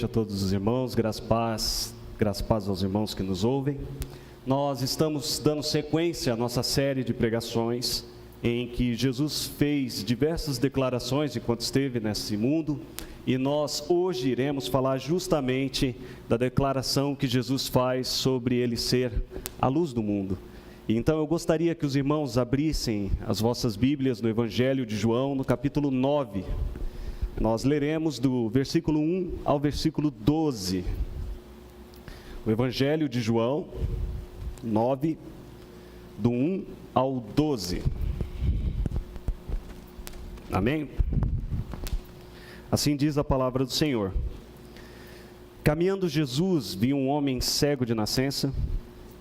a todos os irmãos, graças e paz aos irmãos que nos ouvem. Nós estamos dando sequência à nossa série de pregações, em que Jesus fez diversas declarações enquanto esteve nesse mundo, e nós hoje iremos falar justamente da declaração que Jesus faz sobre ele ser a luz do mundo. Então eu gostaria que os irmãos abrissem as vossas Bíblias no Evangelho de João, no capítulo 9. Nós leremos do versículo 1 ao versículo 12. O Evangelho de João 9, do 1 ao 12. Amém? Assim diz a palavra do Senhor. Caminhando Jesus, viu um homem cego de nascença,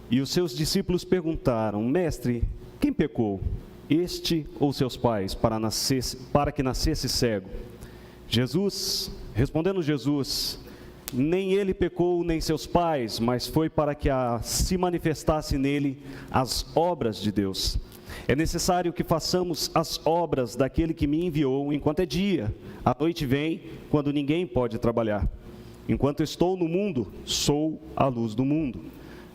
e os seus discípulos perguntaram: Mestre, quem pecou, este ou seus pais, para que nascesse cego? Respondendo Jesus, nem ele pecou, nem seus pais, mas foi para que se manifestasse nele as obras de Deus. É necessário que façamos as obras daquele que me enviou enquanto é dia. A noite vem, quando ninguém pode trabalhar. Enquanto estou no mundo, sou a luz do mundo.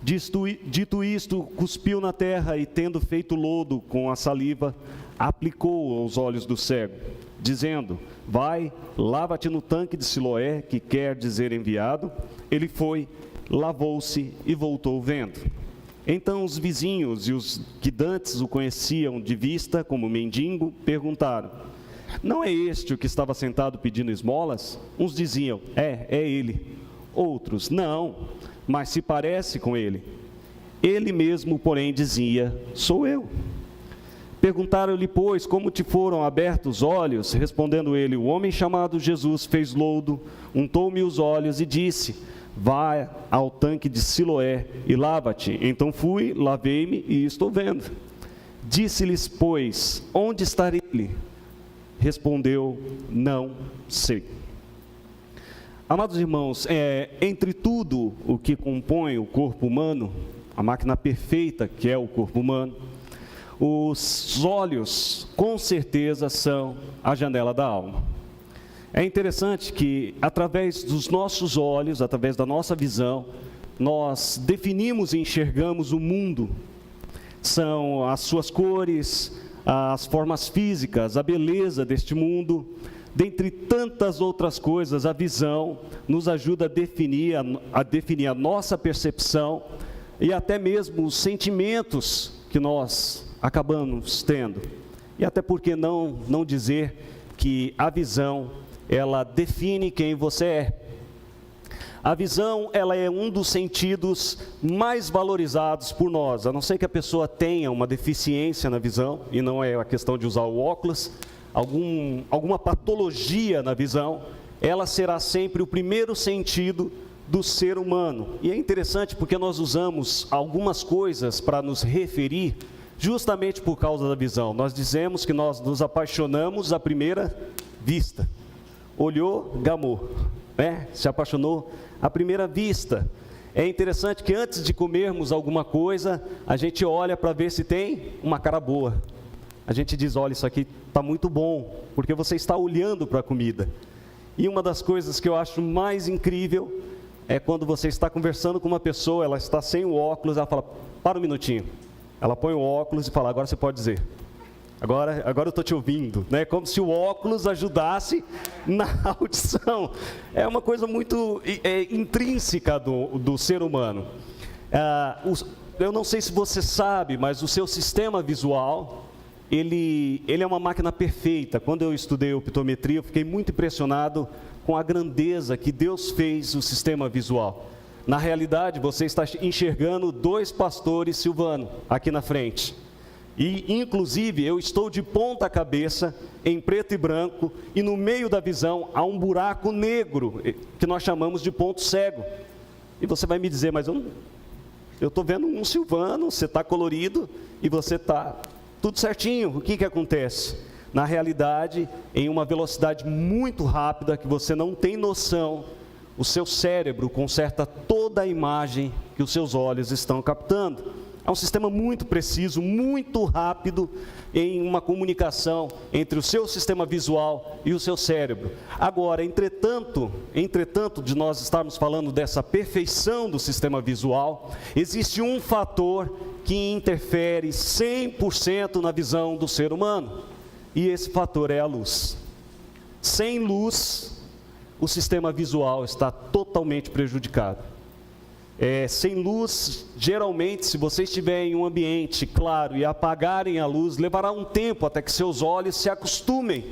Dito isto, cuspiu na terra e, tendo feito lodo com a saliva, aplicou aos olhos do cego, dizendo: Vai, lava-te no tanque de Siloé, que quer dizer enviado. Ele foi, lavou-se e voltou vendo. Então os vizinhos e os que dantes o conheciam de vista como mendigo, perguntaram: Não é este o que estava sentado pedindo esmolas? Uns diziam: É ele. Outros: Não, mas se parece com ele. Ele mesmo, porém, dizia: Sou eu. Perguntaram-lhe, pois, como te foram abertos os olhos? Respondendo ele: O homem chamado Jesus fez lodo, untou-me os olhos e disse: Vá ao tanque de Siloé e lava-te. Então fui, lavei-me e estou vendo. Disse-lhes, pois, onde está ele? Respondeu: Não sei. Amados irmãos, entre tudo o que compõe o corpo humano, a máquina perfeita que é o corpo humano, os olhos, com certeza, são a janela da alma. É interessante que, através dos nossos olhos, através da nossa visão, nós definimos e enxergamos o mundo. São as suas cores, as formas físicas, a beleza deste mundo. Dentre tantas outras coisas, a visão nos ajuda a definir a nossa percepção e até mesmo os sentimentos que nós acabamos tendo. E até porque não dizer que a visão, ela define quem você é. A visão, ela é um dos sentidos mais valorizados por nós, a não ser que a pessoa tenha uma deficiência na visão, e não é a questão de usar o óculos, alguma patologia na visão, ela será sempre o primeiro sentido do ser humano. E é interessante porque nós usamos algumas coisas para nos referir justamente por causa da visão. Nós dizemos que nós nos apaixonamos à primeira vista. Olhou, gamou, né? Se apaixonou à primeira vista. É interessante que antes de comermos alguma coisa, a gente olha para ver se tem uma cara boa. A gente diz: olha, isso aqui está muito bom, porque você está olhando para a comida. E uma das coisas que eu acho mais incrível é quando você está conversando com uma pessoa, ela está sem o óculos, ela fala: para um minutinho. Ela põe o óculos e fala: agora você pode dizer. Agora eu estou te ouvindo, né? Como se o óculos ajudasse na audição. É uma coisa muito intrínseca do ser humano. Eu não sei se você sabe, mas o seu sistema visual, ele é uma máquina perfeita. Quando eu estudei optometria, eu fiquei muito impressionado com a grandeza que Deus fez o sistema visual. Na realidade, você está enxergando dois pastores silvano aqui na frente. E, inclusive, eu estou de ponta cabeça, em preto e branco, e no meio da visão há um buraco negro, que nós chamamos de ponto cego. E você vai me dizer: mas eu estou vendo um silvano, você está colorido, e você está tudo certinho. O que acontece? Na realidade, em uma velocidade muito rápida, que você não tem noção, o seu cérebro conserta toda a imagem que os seus olhos estão captando. É um sistema muito preciso, muito rápido em uma comunicação entre o seu sistema visual e o seu cérebro. Agora, entretanto de nós estarmos falando dessa perfeição do sistema visual, existe um fator que interfere 100% na visão do ser humano, e esse fator é a luz. Sem luz, o sistema visual está totalmente prejudicado. Sem luz, geralmente, se você estiver em um ambiente claro e apagarem a luz, levará um tempo até que seus olhos se acostumem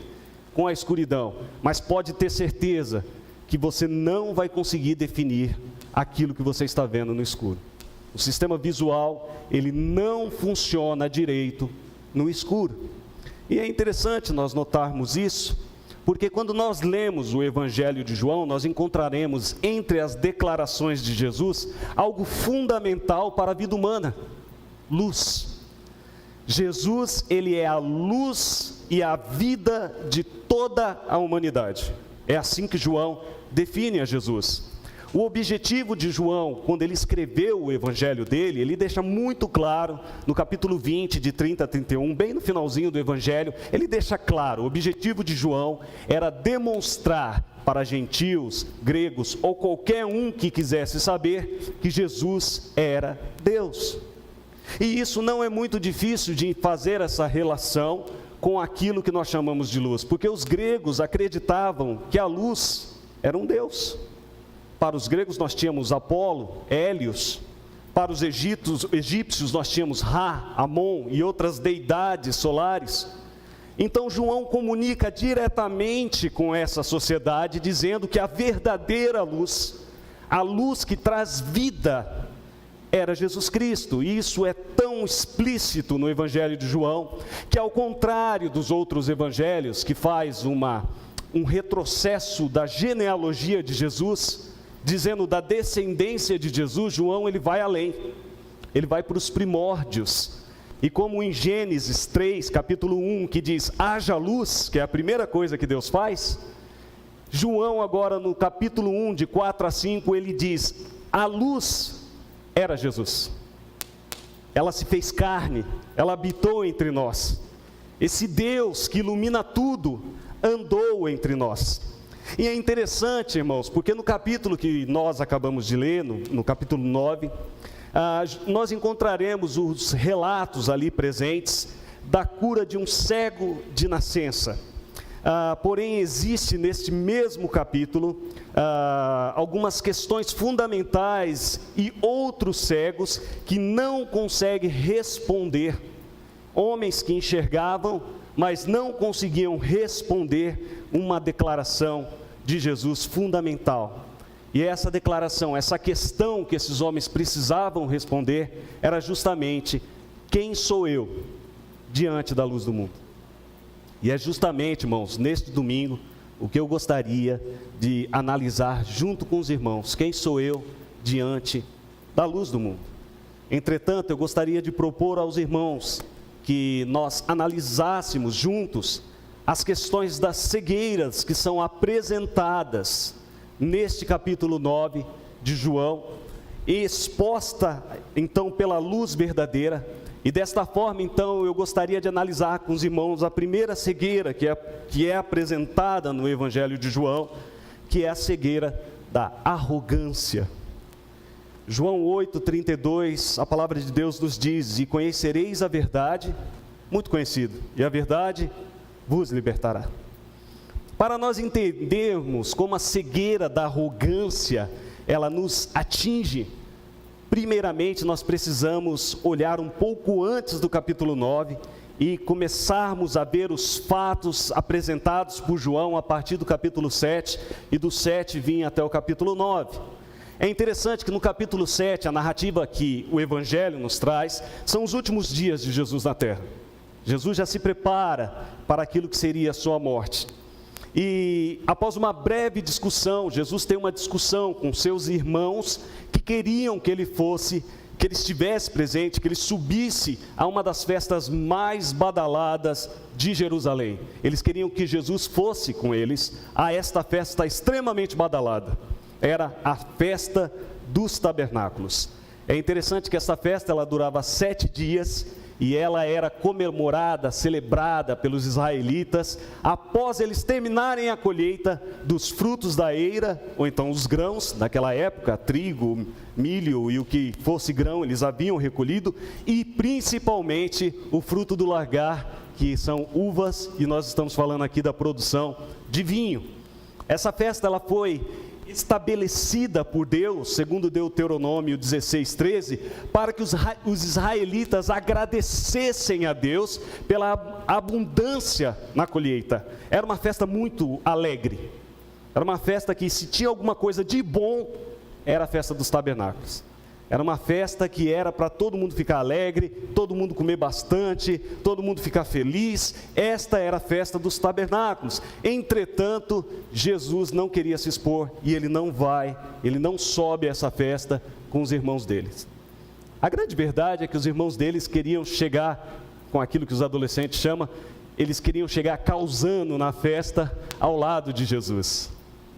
com a escuridão. Mas pode ter certeza que você não vai conseguir definir aquilo que você está vendo no escuro. O sistema visual, ele não funciona direito no escuro. E é interessante nós notarmos isso, porque quando nós lemos o Evangelho de João, nós encontraremos entre as declarações de Jesus algo fundamental para a vida humana: luz. Jesus, ele é a luz e a vida de toda a humanidade. É assim que João define a Jesus. O objetivo de João, quando ele escreveu o evangelho dele, ele deixa muito claro, no capítulo 20, de 30 a 31, bem no finalzinho do evangelho, ele deixa claro, o objetivo de João era demonstrar para gentios, gregos ou qualquer um que quisesse saber, que Jesus era Deus. E isso não é muito difícil de fazer essa relação com aquilo que nós chamamos de luz, porque os gregos acreditavam que a luz era um Deus. Para os gregos nós tínhamos Apolo, Hélios. Para os egípcios nós tínhamos Ra, Amon e outras deidades solares. Então João comunica diretamente com essa sociedade, dizendo que a verdadeira luz, a luz que traz vida, era Jesus Cristo. E isso é tão explícito no Evangelho de João, que ao contrário dos outros evangelhos, que faz um retrocesso da genealogia de Jesus, dizendo da descendência de Jesus, João ele vai além, ele vai para os primórdios, e como em Gênesis 3, capítulo 1, que diz, haja luz, que é a primeira coisa que Deus faz, João agora no capítulo 1, de 4 a 5, ele diz, a luz era Jesus, ela se fez carne, ela habitou entre nós, esse Deus que ilumina tudo, andou entre nós. E é interessante, irmãos, porque no capítulo que nós acabamos de ler, no capítulo 9, nós encontraremos os relatos ali presentes da cura de um cego de nascença. Porém, existe neste mesmo capítulo algumas questões fundamentais e outros cegos que não conseguem responder. Homens que enxergavam, mas não conseguiam responder uma declaração de Jesus fundamental. E essa declaração, essa questão que esses homens precisavam responder, era justamente, quem sou eu diante da luz do mundo? E é justamente, irmãos, neste domingo, o que eu gostaria de analisar junto com os irmãos, quem sou eu diante da luz do mundo? Entretanto, eu gostaria de propor aos irmãos que nós analisássemos juntos as questões das cegueiras que são apresentadas neste capítulo 9 de João, exposta então pela luz verdadeira, e desta forma então eu gostaria de analisar com os irmãos a primeira cegueira que é apresentada no Evangelho de João, que é a cegueira da arrogância. João 8:32, a palavra de Deus nos diz, e conhecereis a verdade, muito conhecido, e a verdade vos libertará. Para nós entendermos como a cegueira da arrogância, ela nos atinge, primeiramente nós precisamos olhar um pouco antes do capítulo 9 e começarmos a ver os fatos apresentados por João a partir do capítulo 7 e do 7 vir até o capítulo 9. É interessante que no capítulo 7, a narrativa que o Evangelho nos traz, são os últimos dias de Jesus na terra. Jesus já se prepara para aquilo que seria a sua morte. E após uma breve discussão, Jesus tem uma discussão com seus irmãos que queriam que ele estivesse presente, que ele subisse a uma das festas mais badaladas de Jerusalém. Eles queriam que Jesus fosse com eles a esta festa extremamente badalada. Era a festa dos tabernáculos. É interessante que essa festa ela durava 7 dias e ela era comemorada, celebrada pelos israelitas após eles terminarem a colheita dos frutos da eira, ou então os grãos, naquela época, trigo, milho e o que fosse grão eles haviam recolhido, e principalmente o fruto do lagar, que são uvas, e nós estamos falando aqui da produção de vinho. Essa festa ela foi estabelecida por Deus, segundo Deuteronômio 16:13, para que os israelitas agradecessem a Deus pela abundância na colheita. Era uma festa muito alegre, era uma festa que, se tinha alguma coisa de bom, era a festa dos tabernáculos. Era uma festa que era para todo mundo ficar alegre, todo mundo comer bastante, todo mundo ficar feliz. Esta era a festa dos tabernáculos. Entretanto, Jesus não queria se expor e ele não sobe a essa festa com os irmãos deles. A grande verdade é que os irmãos deles queriam chegar com aquilo que os adolescentes chamam, eles queriam chegar causando na festa ao lado de Jesus.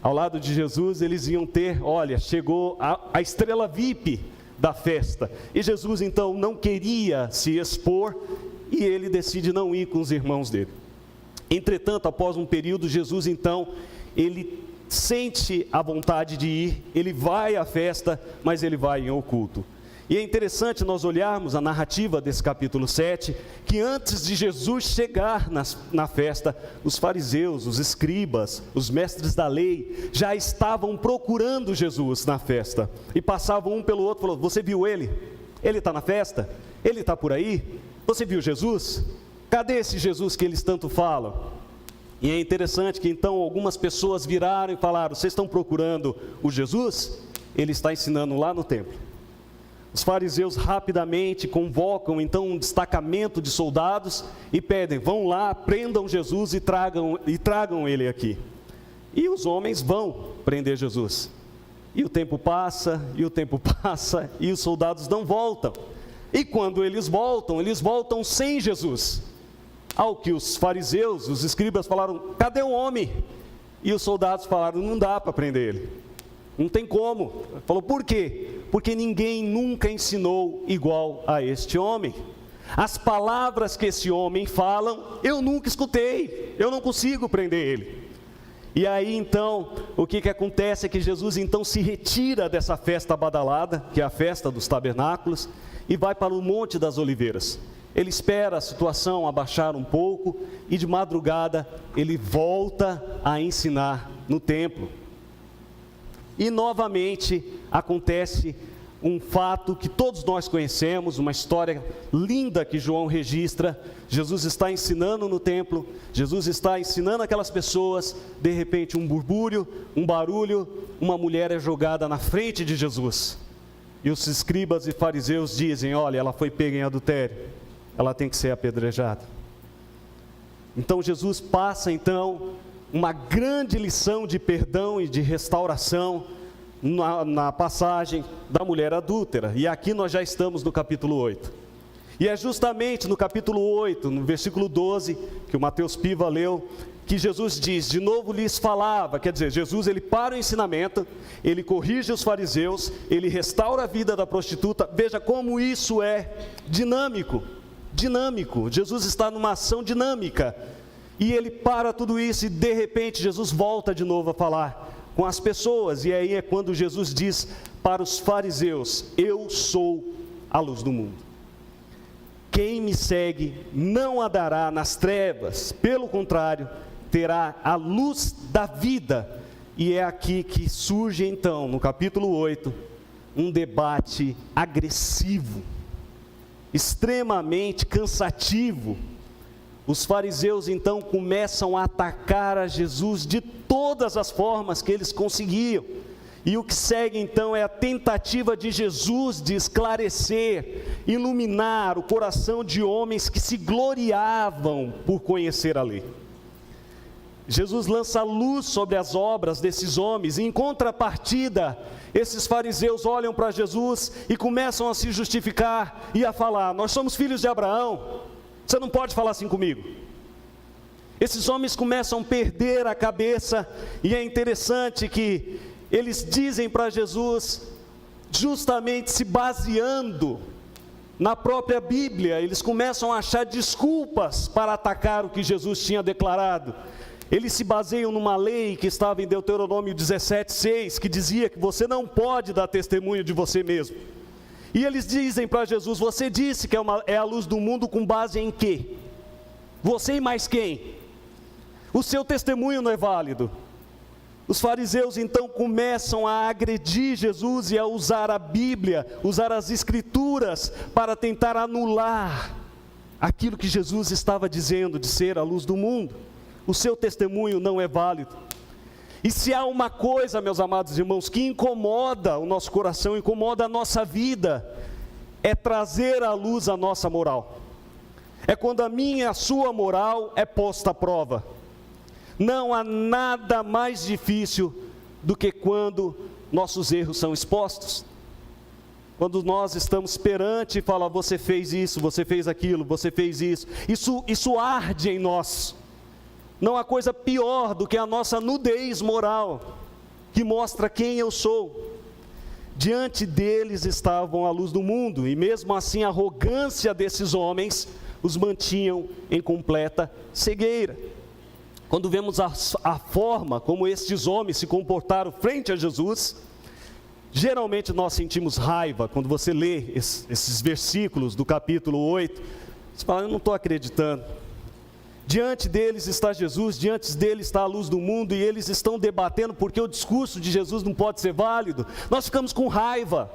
Ao lado de Jesus eles iam ter, olha, chegou a estrela VIP da festa, e Jesus então não queria se expor, e ele decide não ir com os irmãos dele. Entretanto, após um período, Jesus então, ele sente a vontade de ir, ele vai à festa, mas ele vai em oculto. E é interessante nós olharmos a narrativa desse capítulo 7, que antes de Jesus chegar na festa, os fariseus, os escribas, os mestres da lei, já estavam procurando Jesus na festa, e passavam um pelo outro, falando: você viu ele? Ele está na festa? Ele está por aí? Você viu Jesus? Cadê esse Jesus que eles tanto falam? E é interessante que então algumas pessoas viraram e falaram: vocês estão procurando o Jesus? Ele está ensinando lá no templo. Os fariseus rapidamente convocam então um destacamento de soldados e pedem: vão lá, prendam Jesus e tragam ele aqui. E os homens vão prender Jesus. E o tempo passa, e os soldados não voltam. E quando eles voltam sem Jesus. Ao que os fariseus, os escribas falaram: cadê o homem? E os soldados falaram: não dá para prender ele. Não tem como. Falou: por quê? Porque ninguém nunca ensinou igual a este homem. As palavras que esse homem fala, eu nunca escutei. Eu não consigo prender ele. E aí então, o que acontece é que Jesus então se retira dessa festa badalada, que é a festa dos tabernáculos, e vai para o Monte das Oliveiras. Ele espera a situação abaixar um pouco, e de madrugada ele volta a ensinar no templo. E novamente acontece um fato que todos nós conhecemos, uma história linda que João registra. Jesus está ensinando no templo, Jesus está ensinando aquelas pessoas, de repente um burbúrio, um barulho, uma mulher é jogada na frente de Jesus. E os escribas e fariseus dizem: olha, ela foi pega em adultério, ela tem que ser apedrejada. Então Jesus passa então uma grande lição de perdão e de restauração na passagem da mulher adúltera. E aqui nós já estamos no capítulo 8. E é justamente no capítulo 8, no versículo 12, que o Mateus Piva leu, que Jesus diz: de novo lhes falava. Quer dizer, Jesus ele para o ensinamento, ele corrige os fariseus, ele restaura a vida da prostituta. Veja como isso é dinâmico. Jesus está numa ação dinâmica. E ele para tudo isso e de repente Jesus volta de novo a falar com as pessoas. E aí é quando Jesus diz para os fariseus: eu sou a luz do mundo. Quem me segue não andará nas trevas, pelo contrário, terá a luz da vida. E é aqui que surge então, no capítulo 8, um debate agressivo, extremamente cansativo. Os fariseus então começam a atacar a Jesus de todas as formas que eles conseguiam. E o que segue então é a tentativa de Jesus de esclarecer, iluminar o coração de homens que se gloriavam por conhecer a lei. Jesus lança luz sobre as obras desses homens, e em contrapartida, esses fariseus olham para Jesus e começam a se justificar e a falar: nós somos filhos de Abraão, você não pode falar assim comigo. Esses homens começam a perder a cabeça, e é interessante que eles dizem para Jesus: justamente se baseando na própria Bíblia, eles começam a achar desculpas para atacar o que Jesus tinha declarado. Eles se baseiam numa lei que estava em Deuteronômio 17:6, que dizia que você não pode dar testemunho de você mesmo. E eles dizem para Jesus: você disse que é a luz do mundo com base em quê? Você e mais quem? O seu testemunho não é válido. Os fariseus então começam a agredir Jesus e a usar a Bíblia, usar as Escrituras para tentar anular aquilo que Jesus estava dizendo de ser a luz do mundo. O seu testemunho não é válido. E se há uma coisa, meus amados irmãos, que incomoda o nosso coração, incomoda a nossa vida, é trazer à luz a nossa moral. É quando a minha e a sua moral é posta à prova. Não há nada mais difícil do que quando nossos erros são expostos. Quando nós estamos perante e fala: você fez isso, você fez aquilo, você fez isso. Isso arde em nós. Não há coisa pior do que a nossa nudez moral, que mostra quem eu sou. Diante deles estavam a luz do mundo, e mesmo assim a arrogância desses homens os mantinham em completa cegueira. Quando vemos a forma como estes homens se comportaram frente a Jesus, geralmente nós sentimos raiva. Quando você lê esses versículos do capítulo 8, você fala: eu não estou acreditando. Diante deles está Jesus, diante deles está a luz do mundo, e eles estão debatendo porque o discurso de Jesus não pode ser válido. Nós ficamos com raiva.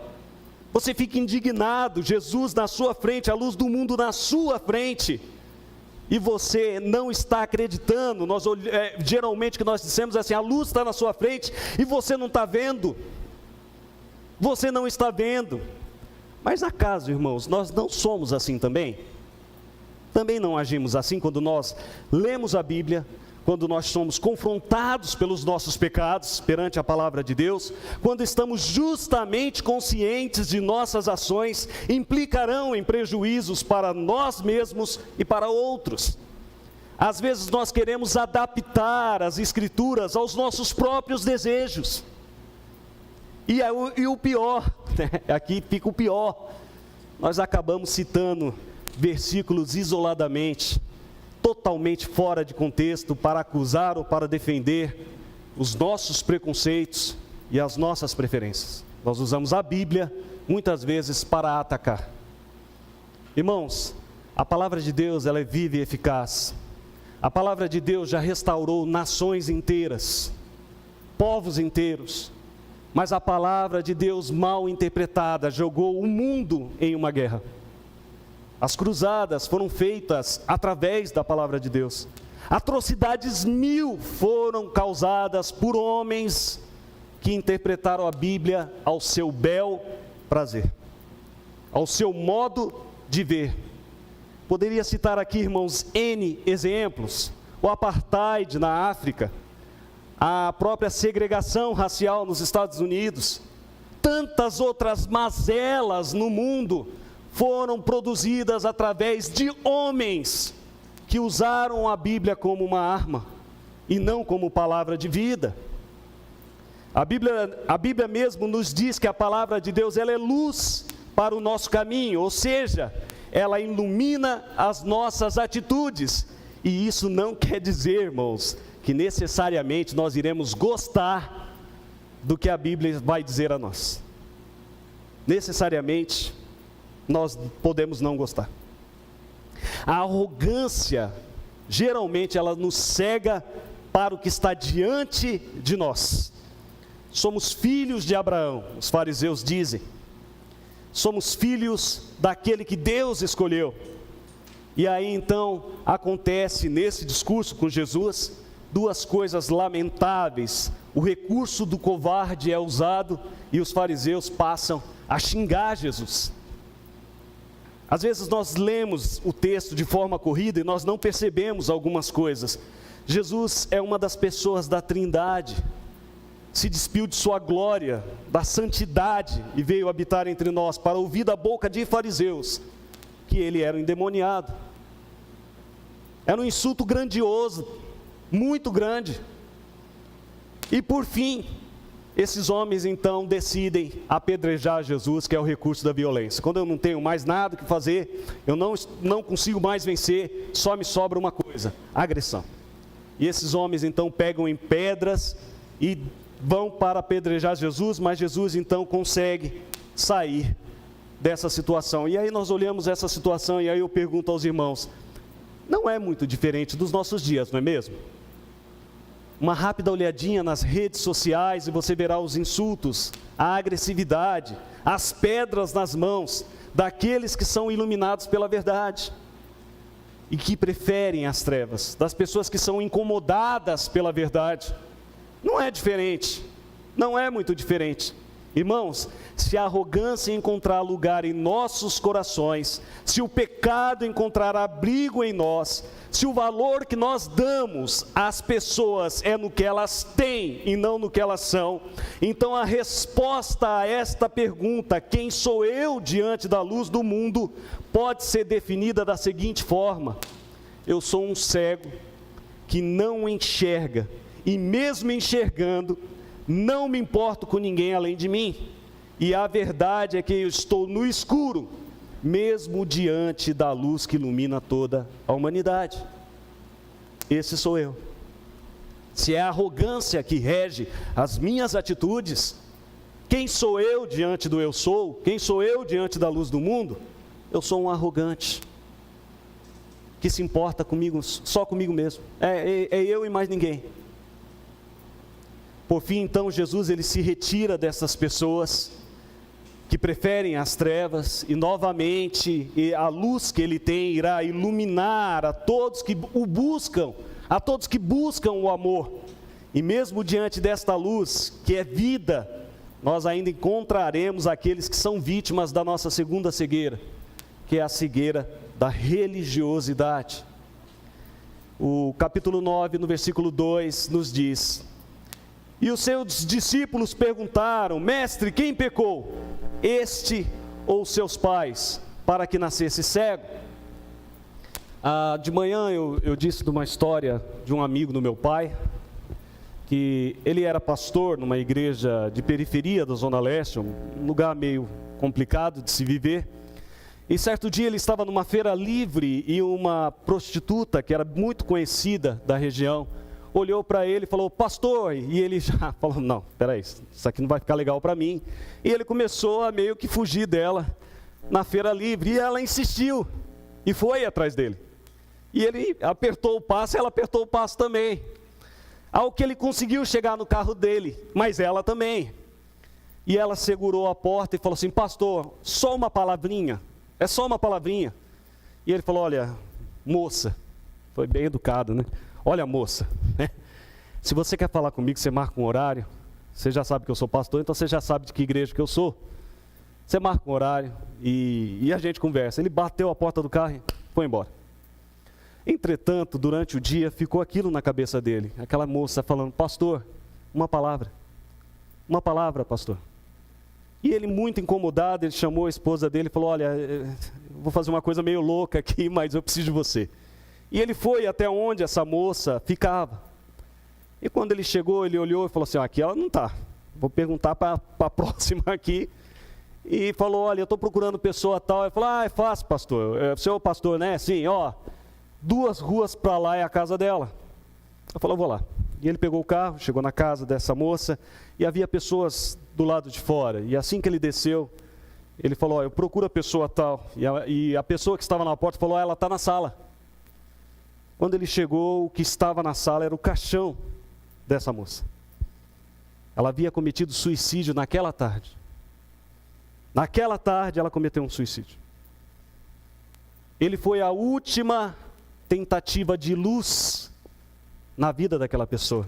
Você fica indignado, Jesus na sua frente, a luz do mundo na sua frente, e você não está acreditando. Geralmente o que nós dissemos é assim: a luz está na sua frente e você não está vendo. Você não está vendo. Mas acaso, irmãos, nós não somos assim também? Também não agimos assim quando nós lemos a Bíblia, quando nós somos confrontados pelos nossos pecados perante a palavra de Deus, quando estamos justamente conscientes de nossas ações implicarão em prejuízos para nós mesmos e para outros. Às vezes nós queremos adaptar as Escrituras aos nossos próprios desejos. E o pior, aqui fica o pior, nós acabamos citando versículos isoladamente, totalmente fora de contexto, para acusar ou para defender os nossos preconceitos e as nossas preferências. Nós usamos a Bíblia muitas vezes para atacar. Irmãos, a palavra de Deus, ela é viva e eficaz. A palavra de Deus já restaurou nações inteiras, povos inteiros, mas a palavra de Deus mal interpretada jogou o mundo em uma guerra. As cruzadas foram feitas através da palavra de Deus. Atrocidades 1000 foram causadas por homens que interpretaram a Bíblia ao seu bel prazer, ao seu modo de ver. Poderia citar aqui, irmãos, N exemplos: o apartheid na África, a própria segregação racial nos Estados Unidos, tantas outras mazelas no mundo foram produzidas através de homens que usaram a Bíblia como uma arma e não como palavra de vida. A Bíblia mesmo nos diz que a palavra de Deus, ela é luz para o nosso caminho, ou seja, ela ilumina as nossas atitudes. E isso não quer dizer, irmãos, que necessariamente nós iremos gostar do que a Bíblia vai dizer a nós. Necessariamente nós podemos não gostar. A arrogância, geralmente, ela nos cega para o que está diante de nós. Somos filhos de Abraão, os fariseus dizem. Somos filhos daquele que Deus escolheu. E aí então acontece nesse discurso com Jesus duas coisas lamentáveis. O recurso do covarde é usado e os fariseus passam a xingar Jesus. Às vezes nós lemos o texto de forma corrida e nós não percebemos algumas coisas. Jesus é uma das pessoas da Trindade, se despiu de sua glória, da santidade e veio habitar entre nós para ouvir da boca de fariseus que ele era um endemoniado. Era um insulto grandioso, muito grande. E por fim, esses homens então decidem apedrejar Jesus, que é o recurso da violência. Quando eu não tenho mais nada que fazer, eu não consigo mais vencer, só me sobra uma coisa: agressão. E esses homens então pegam em pedras e vão para apedrejar Jesus, mas Jesus então consegue sair dessa situação. E aí nós olhamos essa situação e aí eu pergunto aos irmãos: não é muito diferente dos nossos dias, não é mesmo? Uma rápida olhadinha nas redes sociais e você verá os insultos, a agressividade, as pedras nas mãos daqueles que são iluminados pela verdade e que preferem as trevas, das pessoas que são incomodadas pela verdade. Não é diferente, não é muito diferente. Irmãos, se a arrogância encontrar lugar em nossos corações, se o pecado encontrar abrigo em nós, se o valor que nós damos às pessoas é no que elas têm e não no que elas são, então a resposta a esta pergunta, quem sou eu diante da luz do mundo, pode ser definida da seguinte forma: eu sou um cego que não enxerga, e mesmo enxergando, não me importo com ninguém além de mim. E a verdade é que eu estou no escuro, mesmo diante da luz que ilumina toda a humanidade. Esse sou eu. Se é a arrogância que rege as minhas atitudes, quem sou eu diante do eu sou? Quem sou eu diante da luz do mundo? Eu sou um arrogante, que se importa comigo, só comigo mesmo. É eu e mais ninguém. Por fim, então, Jesus ele se retira dessas pessoas que preferem as trevas, e novamente a luz que ele tem irá iluminar a todos que o buscam, a todos que buscam o amor. E mesmo diante desta luz, que é vida, nós ainda encontraremos aqueles que são vítimas da nossa segunda cegueira, que é a cegueira da religiosidade. O capítulo 9, no versículo 2, nos diz: e os seus discípulos perguntaram: mestre, quem pecou, este ou seus pais, para que nascesse cego? De manhã eu disse de uma história de um amigo do meu pai, que ele era pastor numa igreja de periferia da Zona Leste, um lugar meio complicado de se viver. E certo dia ele estava numa feira livre e uma prostituta, que era muito conhecida da região, olhou para ele e falou: pastor, e ele já falou: não, peraí, isso aqui não vai ficar legal para mim. E ele começou a meio que fugir dela na feira livre, e ela insistiu, e foi atrás dele. E ele apertou o passo, ela apertou o passo também. Ao que ele conseguiu chegar no carro dele, mas ela também. E ela segurou a porta e falou assim: pastor, só uma palavrinha, é só uma palavrinha. E ele falou: olha, moça, foi bem educado, né? Olha, moça, né? Se você quer falar comigo, você marca um horário. Você já sabe que eu sou pastor, então você já sabe de que igreja que eu sou. Você marca um horário e a gente conversa. Ele bateu a porta do carro e foi embora. Entretanto, durante o dia, ficou aquilo na cabeça dele. Aquela moça falando: pastor, uma palavra, pastor. E ele, muito incomodado, ele chamou a esposa dele e falou: olha, vou fazer uma coisa meio louca aqui, mas eu preciso de você. E ele foi até onde essa moça ficava. E quando ele chegou, ele olhou e falou assim: aqui ela não está. Vou perguntar para a próxima aqui. E falou: olha, eu estou procurando pessoa tal. Ele falou: é fácil, pastor. O senhor é o pastor, né? Sim, 2 ruas para lá é a casa dela. Eu falei: vou lá. E ele pegou o carro, chegou na casa dessa moça, e havia pessoas do lado de fora. E assim que ele desceu, ele falou: eu procuro a pessoa tal. E a pessoa que estava na porta falou: ela está na sala. Quando ele chegou, o que estava na sala era o caixão dessa moça. Ela havia cometido suicídio naquela tarde. Naquela tarde ela cometeu um suicídio. Ele foi a última tentativa de luz na vida daquela pessoa.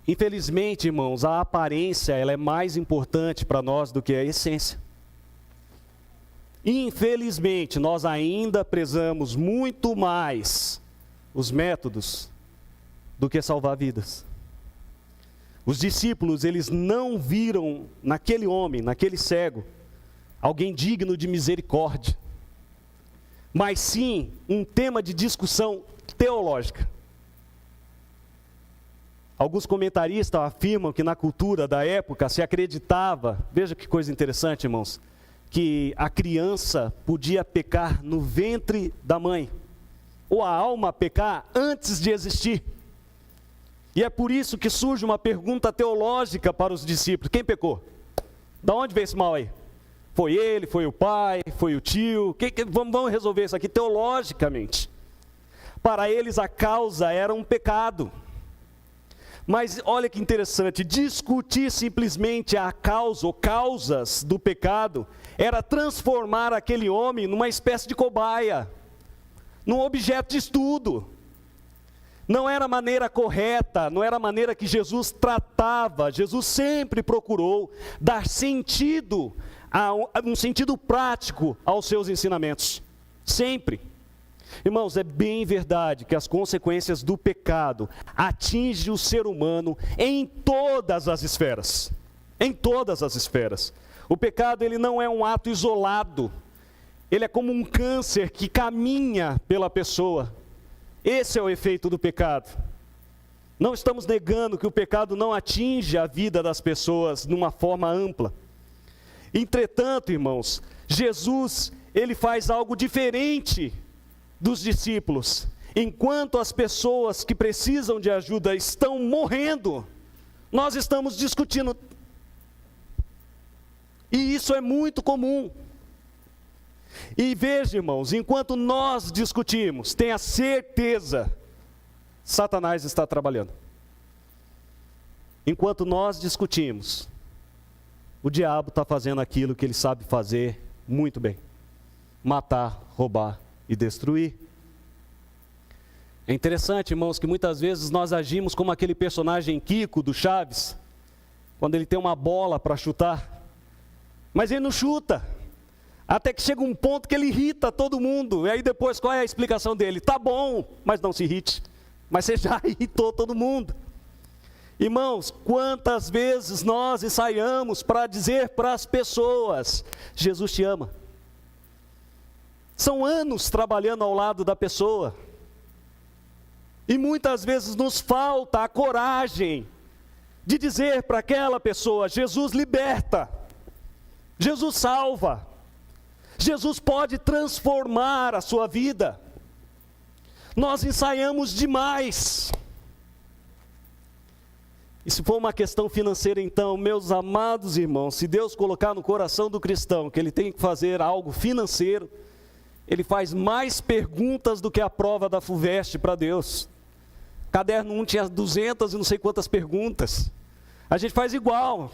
Infelizmente, irmãos, a aparência ela é mais importante para nós do que a essência. Infelizmente, nós ainda prezamos muito mais os métodos do que salvar vidas. Os discípulos, eles não viram naquele homem, naquele cego, alguém digno de misericórdia, mas sim um tema de discussão teológica. Alguns comentaristas afirmam que na cultura da época se acreditava, veja que coisa interessante, irmãos, que a criança podia pecar no ventre da mãe, ou a alma pecar antes de existir. E é por isso que surge uma pergunta teológica para os discípulos: quem pecou? Da onde veio esse mal aí? Foi ele, foi o pai, foi o tio? Vamos resolver isso aqui teologicamente. Para eles a causa era um pecado. Mas olha que interessante, discutir simplesmente a causa ou causas do pecado era transformar aquele homem numa espécie de cobaia, num objeto de estudo. Não era a maneira correta, não era a maneira que Jesus tratava. Jesus sempre procurou dar sentido, um sentido prático aos seus ensinamentos. Sempre. Irmãos, é bem verdade que as consequências do pecado atingem o ser humano em todas as esferas. Em todas as esferas. O pecado, ele não é um ato isolado. Ele é como um câncer que caminha pela pessoa. Esse é o efeito do pecado. Não estamos negando que o pecado não atinge a vida das pessoas de uma forma ampla. Entretanto, irmãos, Jesus, ele faz algo diferente dos discípulos. Enquanto as pessoas que precisam de ajuda estão morrendo, nós estamos discutindo. E isso é muito comum. E veja, irmãos, enquanto nós discutimos, tenha certeza, Satanás está trabalhando. Enquanto nós discutimos, o diabo está fazendo aquilo que ele sabe fazer muito bem: matar, roubar e destruir. É interessante, irmãos, que muitas vezes nós agimos como aquele personagem Kiko do Chaves, quando ele tem uma bola para chutar, mas ele não chuta, até que chega um ponto que ele irrita todo mundo, e aí depois qual é a explicação dele? Tá bom, mas não se irrite, mas você já irritou todo mundo. Irmãos, quantas vezes nós ensaiamos para dizer para as pessoas: Jesus te ama. São anos trabalhando ao lado da pessoa. E muitas vezes nos falta a coragem de dizer para aquela pessoa: Jesus liberta, Jesus salva, Jesus pode transformar a sua vida. Nós ensaiamos demais. E se for uma questão financeira, então, meus amados irmãos, se Deus colocar no coração do cristão que ele tem que fazer algo financeiro, ele faz mais perguntas do que a prova da FUVEST para Deus. Caderno 1 tinha 200 e não sei quantas perguntas. A gente faz igual.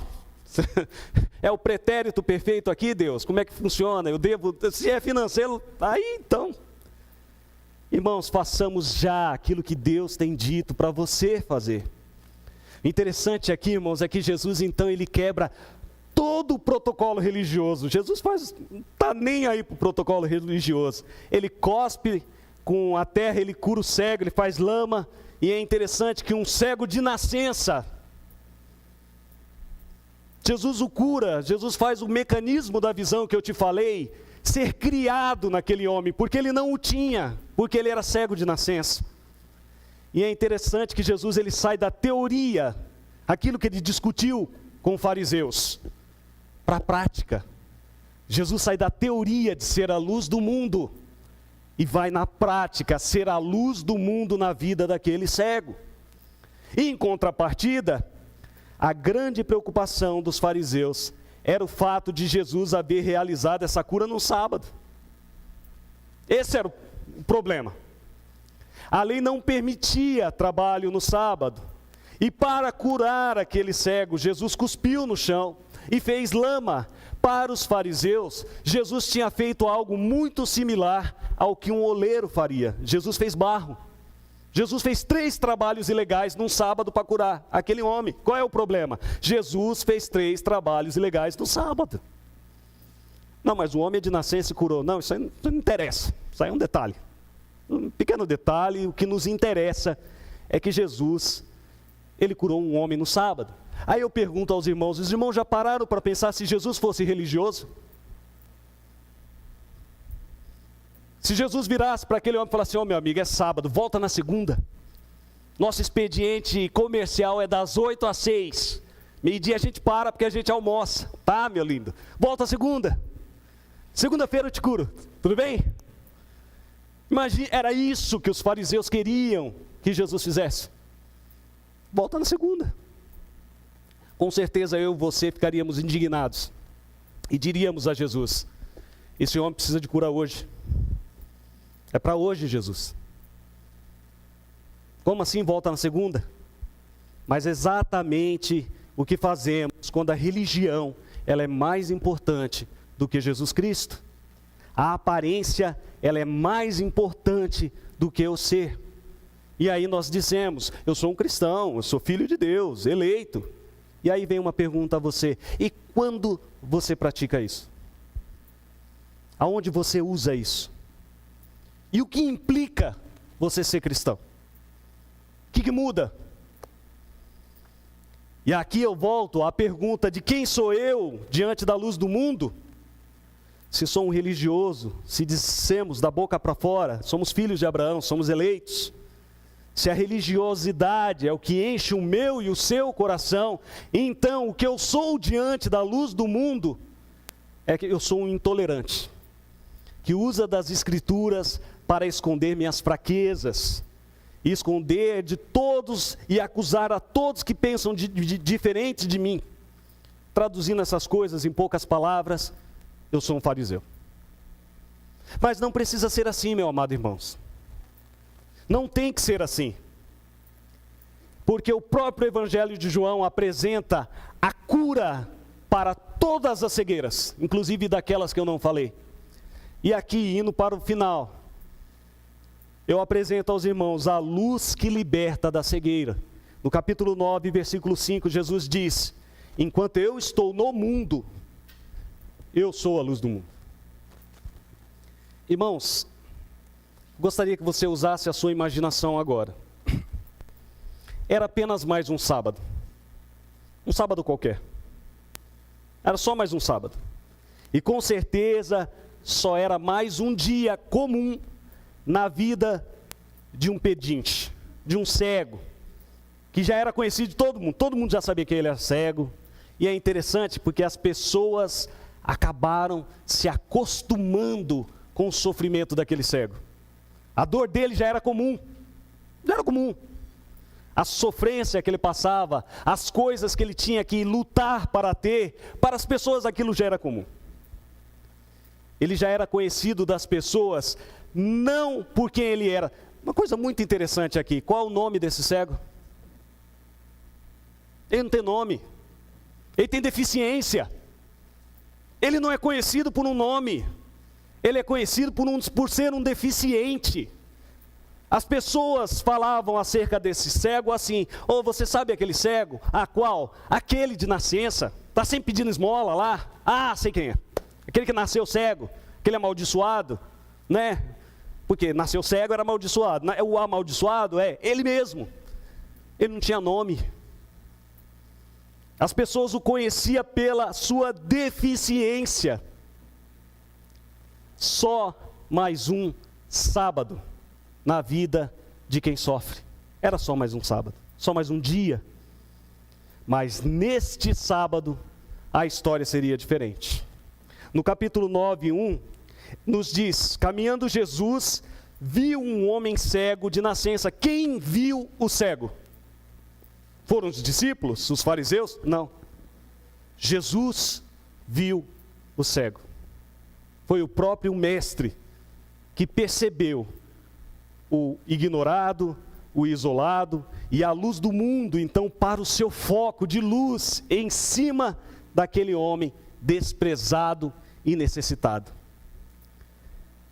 É o pretérito perfeito aqui, Deus? Como é que funciona? Eu devo, se é financeiro, aí então. Irmãos, façamos já aquilo que Deus tem dito para você fazer. O interessante aqui, irmãos, é que Jesus então ele quebra todo o protocolo religioso. Jesus não está nem aí para o protocolo religioso. Ele cospe com a terra, ele cura o cego, ele faz lama. E é interessante que um cego de nascença, Jesus o cura, Jesus faz o mecanismo da visão que eu te falei, ser criado naquele homem, porque ele não o tinha, porque ele era cego de nascença. E é interessante que Jesus ele sai da teoria, aquilo que ele discutiu com os fariseus, para a prática. Jesus sai da teoria de ser a luz do mundo e vai na prática ser a luz do mundo na vida daquele cego. E em contrapartida, a grande preocupação dos fariseus era o fato de Jesus haver realizado essa cura no sábado. Esse era o problema. A lei não permitia trabalho no sábado. E para curar aquele cego, Jesus cuspiu no chão e fez lama. Para os fariseus, Jesus tinha feito algo muito similar ao que um oleiro faria. Jesus fez barro. Jesus fez 3 trabalhos ilegais num sábado para curar aquele homem. Qual é o problema? Jesus fez 3 trabalhos ilegais no sábado. Não, mas o homem é de nascença e curou. Não, isso aí não interessa. Isso aí é um detalhe. Um pequeno detalhe, o que nos interessa é que Jesus, ele curou um homem no sábado. Aí eu pergunto aos irmãos, os irmãos já pararam para pensar se Jesus fosse religioso? Se Jesus virasse para aquele homem e falasse: meu amigo, é sábado, volta na segunda. Nosso expediente comercial é das 8 às 6. Meio-dia a gente para porque a gente almoça. Tá, meu lindo? Volta segunda. Segunda-feira eu te curo. Tudo bem? Imagina, era isso que os fariseus queriam que Jesus fizesse. Volta na segunda. Com certeza eu e você ficaríamos indignados. E diríamos a Jesus: esse homem precisa de cura hoje. É para hoje, Jesus. Como assim volta na segunda? Mas exatamente o que fazemos quando a religião ela é mais importante do que Jesus Cristo. A aparência ela é mais importante do que o ser. E aí nós dizemos: eu sou um cristão, eu sou filho de Deus, eleito. E aí vem uma pergunta a você: e quando você pratica isso? Aonde você usa isso? E o que implica você ser cristão? O que muda? E aqui eu volto à pergunta de quem sou eu diante da luz do mundo? Se sou um religioso, se dissemos da boca para fora, somos filhos de Abraão, somos eleitos. Se a religiosidade é o que enche o meu e o seu coração, então o que eu sou diante da luz do mundo é que eu sou um intolerante, que usa das escrituras para esconder minhas fraquezas, e esconder de todos e acusar a todos que pensam diferente de mim. Traduzindo essas coisas em poucas palavras, eu sou um fariseu. Mas não precisa ser assim, meu amado irmãos. Não tem que ser assim. Porque o próprio Evangelho de João apresenta a cura para todas as cegueiras, inclusive daquelas que eu não falei. E aqui, indo para o final, eu apresento aos irmãos a luz que liberta da cegueira. No capítulo 9, versículo 5, Jesus diz: enquanto eu estou no mundo, eu sou a luz do mundo. Irmãos, gostaria que você usasse a sua imaginação agora. Era apenas mais um sábado qualquer. Era só mais um sábado. E com certeza, só era mais um dia comum na vida de um pedinte, de um cego, que já era conhecido de todo mundo já sabia que ele era cego. E é interessante porque as pessoas acabaram se acostumando com o sofrimento daquele cego. A dor dele já era comum, a sofrência que ele passava, as coisas que ele tinha que lutar para ter, para as pessoas aquilo já era comum. Ele já era conhecido das pessoas, não por quem ele era. Uma coisa muito interessante aqui: qual é o nome desse cego? Ele não tem nome, ele tem deficiência. Ele não é conhecido por um nome, ele é conhecido por ser um deficiente. As pessoas falavam acerca desse cego assim: oh, você sabe aquele cego? Ah, qual? Aquele de nascença, está sempre pedindo esmola lá. Ah, sei quem é. Aquele que nasceu cego, aquele amaldiçoado, né? Porque nasceu cego, era amaldiçoado. O amaldiçoado é ele mesmo. Ele não tinha nome. As pessoas o conheciam pela sua deficiência. Só mais um sábado na vida de quem sofre. Era só mais um sábado, só mais um dia. Mas neste sábado, a história seria diferente. No capítulo 9, 1, nos diz: caminhando Jesus, viu um homem cego de nascença. Quem viu o cego? Foram os discípulos, os fariseus? Não. Jesus viu o cego. Foi o próprio mestre que percebeu o ignorado, o isolado, e a luz do mundo, então, para o seu foco de luz em cima daquele homem desprezado e necessitado.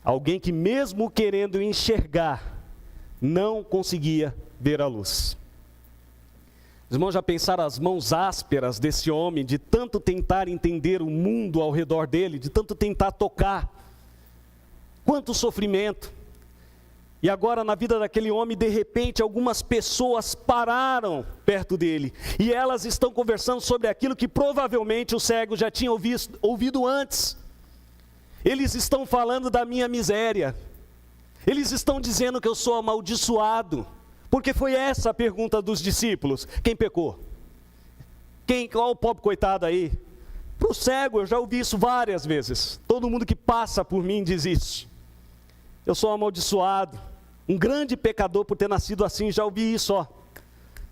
Alguém que, mesmo querendo enxergar, não conseguia ver a luz. Os irmãos já pensaram as mãos ásperas desse homem, de tanto tentar entender o mundo ao redor dele, de tanto tentar tocar? Quanto sofrimento! E agora, na vida daquele homem, de repente, algumas pessoas pararam perto dele, e elas estão conversando sobre aquilo que provavelmente o cego já tinha ouvido antes. Eles estão falando da minha miséria, eles estão dizendo que eu sou amaldiçoado, Porque foi essa a pergunta dos discípulos: quem pecou? Qual o pobre coitado aí? Para o cego, eu já ouvi isso várias vezes. Todo mundo que passa por mim diz isso. Eu sou amaldiçoado, um grande pecador por ter nascido assim, já ouvi isso, ó,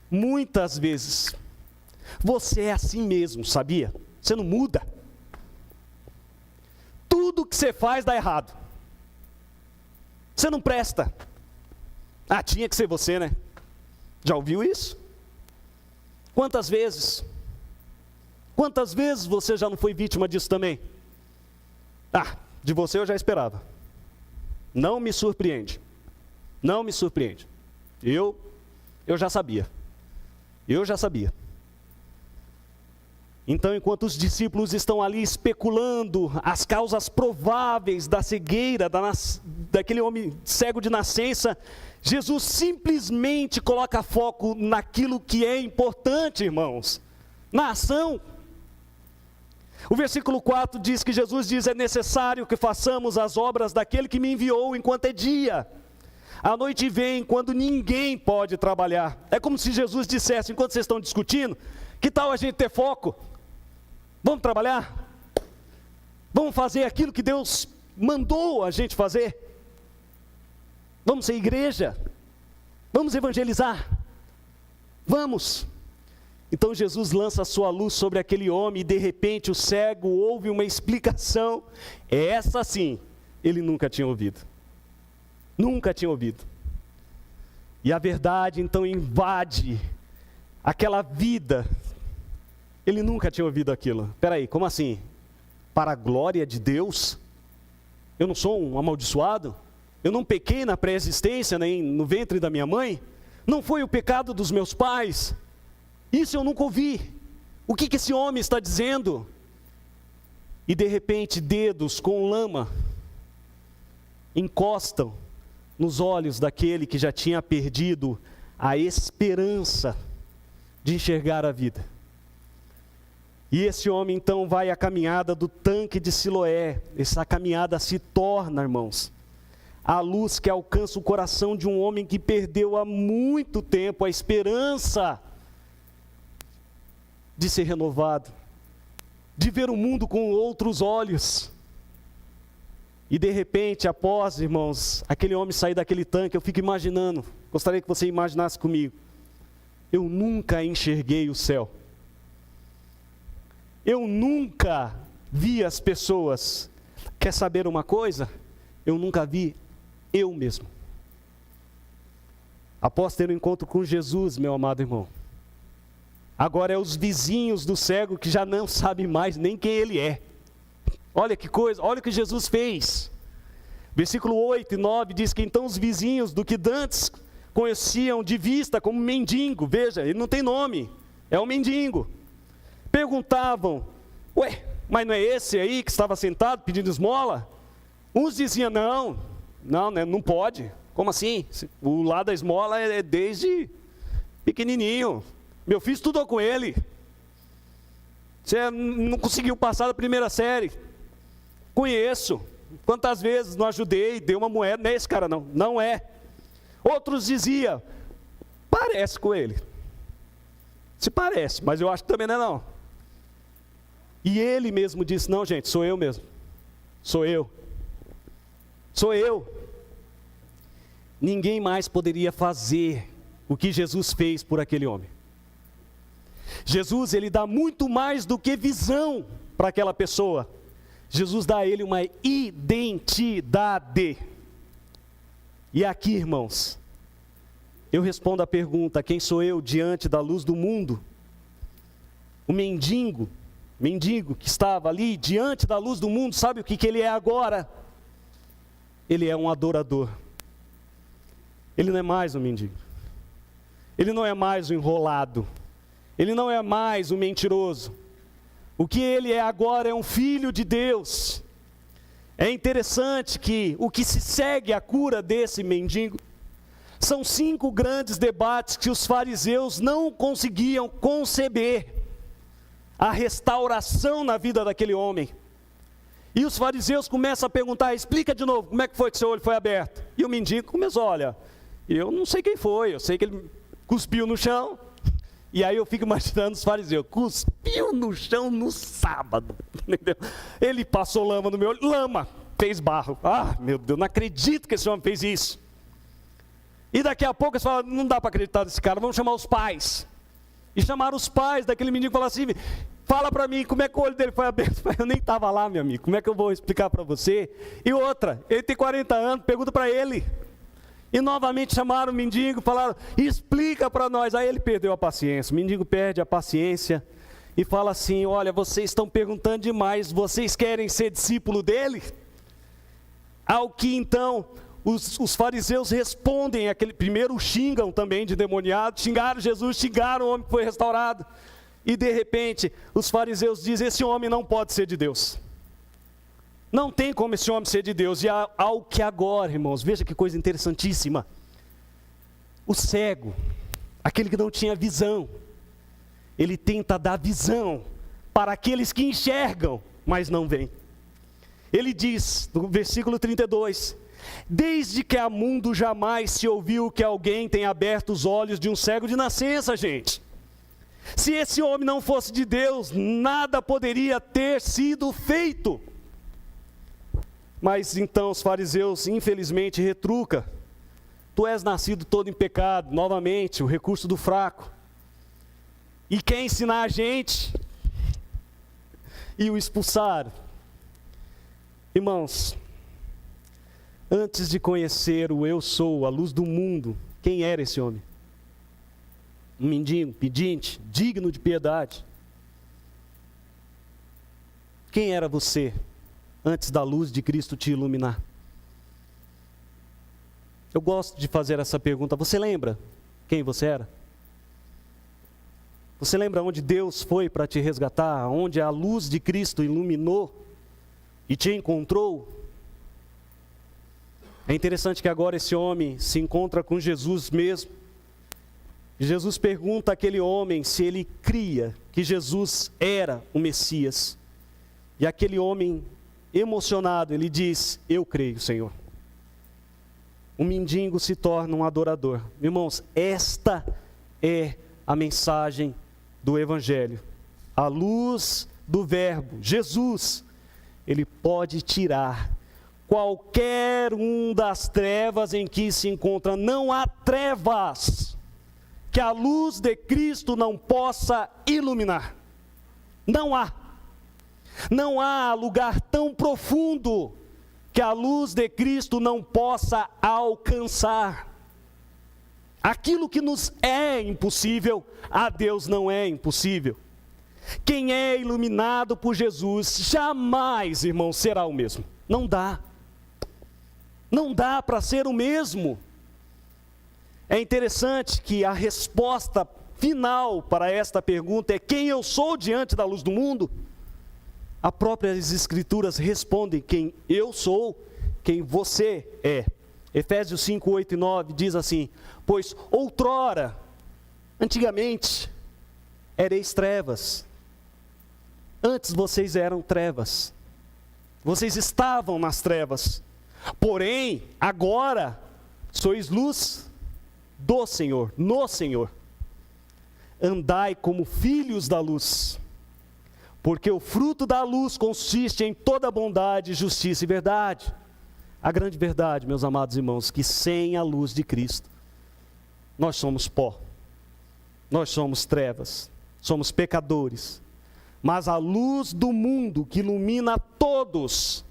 muitas vezes. Você é assim mesmo, sabia? Você não muda. Tudo que você faz dá errado. Você não presta. Ah, tinha que ser você, né? Já ouviu isso? Quantas vezes? Quantas vezes você já não foi vítima disso também? Ah, de você eu já esperava. Não me surpreende. Não me surpreende. Eu já sabia. Eu já sabia. Então, enquanto os discípulos estão ali especulando as causas prováveis da cegueira daquele homem cego de nascença, Jesus simplesmente coloca foco naquilo que é importante, irmãos, na ação. O versículo 4 diz que Jesus diz: é necessário que façamos as obras daquele que me enviou enquanto é dia. A noite vem quando ninguém pode trabalhar. É como se Jesus dissesse, enquanto vocês estão discutindo, que tal a gente ter foco? Vamos trabalhar? Vamos fazer aquilo que Deus mandou a gente fazer? Vamos ser igreja? Vamos evangelizar? Vamos! Então Jesus lança a sua luz sobre aquele homem e de repente o cego ouve uma explicação. Essa sim, ele nunca tinha ouvido. Nunca tinha ouvido. E a verdade então invade aquela vida. Ele nunca tinha ouvido aquilo. Espera aí, como assim? Para a glória de Deus? Eu não sou um amaldiçoado? Eu não pequei na pré-existência, nem no ventre da minha mãe? Não foi o pecado dos meus pais? Isso eu nunca ouvi. O que esse homem está dizendo? E de repente dedos com lama encostam nos olhos daquele que já tinha perdido a esperança de enxergar a vida. E esse homem então vai à caminhada do tanque de Siloé. Essa caminhada se torna, irmãos, a luz que alcança o coração de um homem que perdeu há muito tempo a esperança de ser renovado, de ver o mundo com outros olhos. E de repente, após, irmãos, aquele homem sair daquele tanque, eu fico imaginando, gostaria que você imaginasse comigo, eu nunca enxerguei o céu. Eu nunca vi as pessoas. Quer saber uma coisa? Eu nunca vi eu mesmo. Após ter um encontro com Jesus, meu amado irmão, agora é os vizinhos do cego que já não sabem mais nem quem ele é. Olha que coisa, olha o que Jesus fez. Versículo 8 e 9 diz que então os vizinhos do que dantes conheciam de vista como mendigo, veja, ele não tem nome, é um mendigo. Perguntavam: ué, mas não é esse aí que estava sentado pedindo esmola? Uns diziam: não pode. Como assim? O lado da esmola é desde pequenininho. Meu filho estudou com ele. Você não conseguiu passar da primeira série. Conheço. Quantas vezes não ajudei, dei uma moeda. Não é esse cara não. Não é. Outros diziam: parece com ele. Se parece, mas eu acho que também não é não. E ele mesmo disse: não, gente, sou eu mesmo. Sou eu. Sou eu. Ninguém mais poderia fazer o que Jesus fez por aquele homem. Jesus, ele dá muito mais do que visão para aquela pessoa. Jesus dá a ele uma identidade. E aqui, irmãos, eu respondo a pergunta: quem sou eu diante da luz do mundo? O mendigo que estava ali diante da luz do mundo, sabe o que ele é agora? Ele é um adorador. Ele não é mais um mendigo. Ele não é mais um enrolado. Ele não é mais um mentiroso. O que ele é agora é um filho de Deus. É interessante que o que se segue à cura desse mendigo são 5 grandes debates que os fariseus não conseguiam conceber. A restauração na vida daquele homem. E os fariseus começam a perguntar: explica de novo, como é que foi que seu olho foi aberto? E o mendigo começou: olha, Eu não sei quem foi, eu sei que ele cuspiu no chão. E aí eu fico imaginando os fariseus, cuspiu no chão no sábado, entendeu? Ele passou lama no meu olho, lama, fez barro. Ah, meu Deus, não acredito que esse homem fez isso. E daqui a pouco eles falam, não dá para acreditar nesse cara, vamos chamar os pais. E chamaram os pais daquele menino e falaram assim, fala para mim, como é que o olho dele foi aberto? Eu nem estava lá, meu amigo, como é que eu vou explicar para você? E outra, ele tem 40 anos, pergunta para ele. E novamente chamaram o mendigo, falaram, explica para nós. Aí ele perdeu a paciência, o mendigo perde a paciência e fala assim, olha, vocês estão perguntando demais, vocês querem ser discípulo dele? Ao que então os fariseus respondem, primeiro xingam também de endemoniado, xingaram Jesus, xingaram o homem que foi restaurado. E de repente os fariseus dizem, esse homem não pode ser de Deus. Não tem como esse homem ser de Deus. E ao que agora, irmãos, veja que coisa interessantíssima. O cego, aquele que não tinha visão, ele tenta dar visão para aqueles que enxergam, mas não veem. Ele diz, no versículo 32, desde que há mundo jamais se ouviu que alguém tenha aberto os olhos de um cego de nascença, gente. Se esse homem não fosse de Deus, nada poderia ter sido feito. Mas então os fariseus, infelizmente, retrucam. Tu és nascido todo em pecado, novamente, o recurso do fraco. E quer ensinar a gente? E o expulsaram. Irmãos, antes de conhecer o eu sou, a luz do mundo, quem era esse homem? Um mendigo, pedinte, digno de piedade. Quem era você? Antes da luz de Cristo te iluminar. Eu gosto de fazer essa pergunta. Você lembra quem você era? Você lembra onde Deus foi para te resgatar? Onde a luz de Cristo iluminou e te encontrou? É interessante que agora esse homem se encontra com Jesus mesmo. E Jesus pergunta àquele homem se ele cria que Jesus era o Messias. E aquele homem emocionado, ele diz, eu creio, Senhor. O mendigo se torna um adorador. Irmãos, esta é a mensagem do Evangelho. A luz do verbo, Jesus, ele pode tirar qualquer um das trevas em que se encontra. Não há trevas que a luz de Cristo não possa iluminar. Não há. Não há lugar tão profundo que a luz de Cristo não possa alcançar. Aquilo que nos é impossível, a Deus não é impossível. Quem é iluminado por Jesus, jamais, irmão, será o mesmo. Não dá. Não dá para ser o mesmo. É interessante que a resposta final para esta pergunta é quem eu sou diante da luz do mundo? As próprias Escrituras respondem quem eu sou, quem você é. Efésios 5, 8 e 9 diz assim, pois outrora, antigamente, ereis trevas. Antes vocês eram trevas. Vocês estavam nas trevas. Porém, agora, sois luz do Senhor, no Senhor. Andai como filhos da luz. Porque o fruto da luz consiste em toda bondade, justiça e verdade. A grande verdade, meus amados irmãos, que sem a luz de Cristo, nós somos pó, nós somos trevas, somos pecadores. Mas a luz do mundo que ilumina a todos,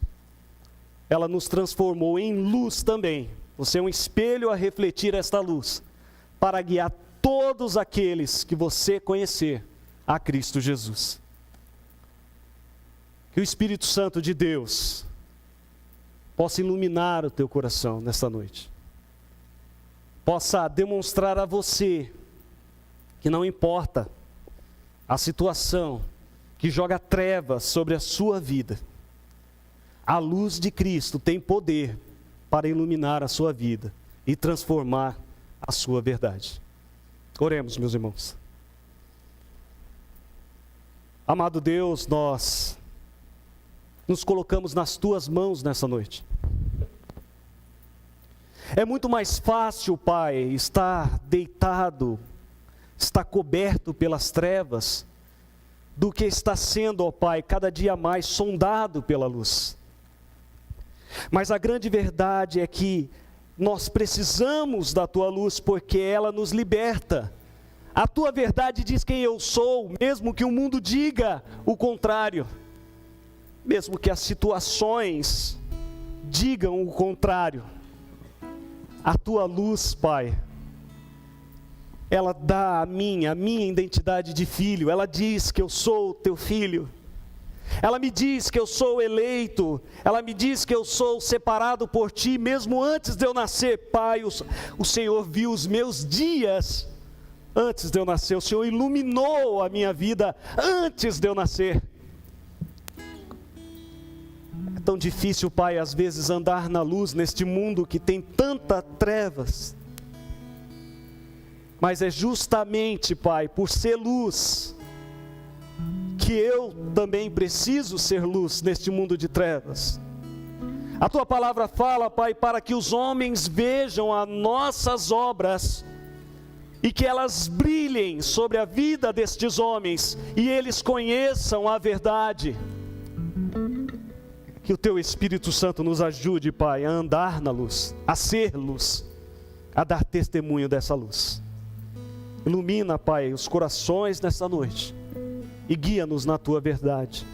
ela nos transformou em luz também. Você é um espelho a refletir esta luz, para guiar todos aqueles que você conhecer a Cristo Jesus. Que o Espírito Santo de Deus possa iluminar o teu coração nesta noite. Possa demonstrar a você que não importa a situação que joga trevas sobre a sua vida. A luz de Cristo tem poder para iluminar a sua vida e transformar a sua verdade. Oremos, meus irmãos. Amado Deus, nós nos colocamos nas tuas mãos nessa noite. É muito mais fácil, Pai, estar deitado, estar coberto pelas trevas, do que estar sendo, ó Pai, cada dia mais sondado pela luz. Mas a grande verdade é que nós precisamos da Tua luz, porque ela nos liberta. A Tua verdade diz quem eu sou, mesmo que o mundo diga o contrário. Mesmo que as situações digam o contrário. A Tua luz, Pai, ela dá a minha identidade de filho. Ela diz que eu sou Teu filho. Ela me diz que eu sou eleito. Ela me diz que eu sou separado por Ti, mesmo antes de eu nascer. Pai, o Senhor viu os meus dias antes de eu nascer. O Senhor iluminou a minha vida antes de eu nascer. É tão difícil, Pai, às vezes andar na luz neste mundo que tem tantas trevas. Mas é justamente, Pai, por ser luz, que eu também preciso ser luz neste mundo de trevas. A Tua palavra fala, Pai, para que os homens vejam as nossas obras e que elas brilhem sobre a vida destes homens e eles conheçam a verdade. Que o Teu Espírito Santo nos ajude, Pai, a andar na luz, a ser luz, a dar testemunho dessa luz. Ilumina, Pai, os corações nessa noite e guia-nos na Tua verdade.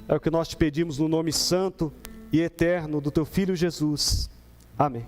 É o que nós te pedimos no nome santo e eterno do Teu Filho Jesus. Amém.